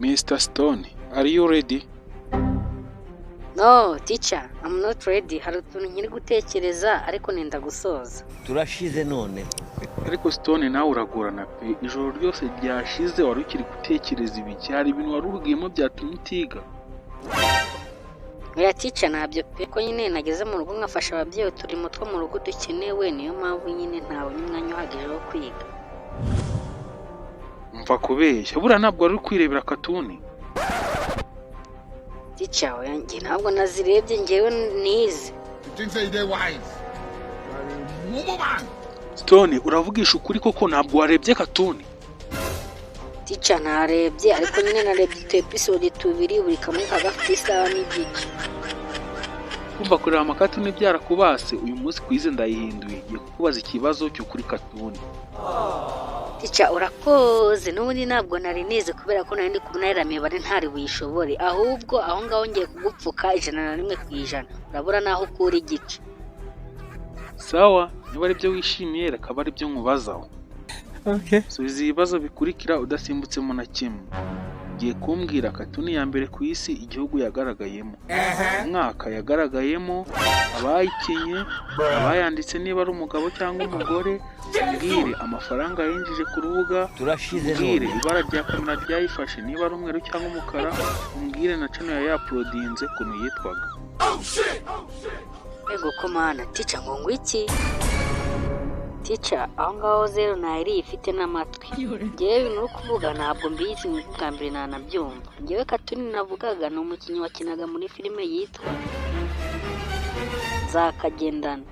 Mr. Stone, are you ready? No, teacher, I'm not ready. Hari utuntu nkiri gutekereza ariko nenda gusoza. Turashize none. Ariko Stone nawe uragorana pe. Ijoro ryose ryashize wari ukiri gutekereza ibiki? Hari ibintu wari urugiyemo byatumye utiga? Oya teacher, ntabyo pe ko nyine nageze mu rugo nkafasha ababyeyi uturimo two mu rugo dukenewe, niyo mpamvu nyine ntabonye umwanya uhagije wo kwiga. Mva kubeshya, buriya ntabwo wari uri kwirebera katuni. Teacher, oya njye ntabwo nazirebye njyewe nize. Stone, uravugisha ukuri koko ntabwo warebye katuni? Teacher, narebye ariko nyine narebye utu episode tubiri buri kamwe kagafite isaha n'igice. Kumva kureba amakatuni byarakubase, uyu munsi kwize ndayihinduye. Ngiye kukubaza ikibazo cyo kuri katuni. Teacher, urakoze. N'ubundi ntabwo nari nize kubera ko nari ndi kubona yaramibare ntari buyishobore. Ahubwo aho ngaho ngiye kugupfuka 101%. Urabura naho ukura igice. Sawa, niba ari byo wishimiye reka bari byo nkubazaho. Okay. Subiza ibibazo bikurikira udasimbutsemo na kimwe. Ngiye kumbwira katuni ya mbere ku isi igihugu yagaragayemo. Umwaka yagaragayemo, abayikinye, abayanditse niba ari umugabo cyangwa umugore, umbwire amafaranga yinjije ku rubuga, umbwire ibara rya kamera ryayifashe niba ari umweru cyangwa umukara, umbwire na channel ya-uploadinze ukuntu yitwaga. Ego komana, teacher ngo ngwiki? Teacher, aho ngaho zero nayiri ifite n'amatwi. Ngewe ibintu uri kuvuga ntabwo mbizi bwa mbere nanabyumva. Ngewe katuni navugaga ni umukinnyi wakinaga muri filime yitwa Zakagendana.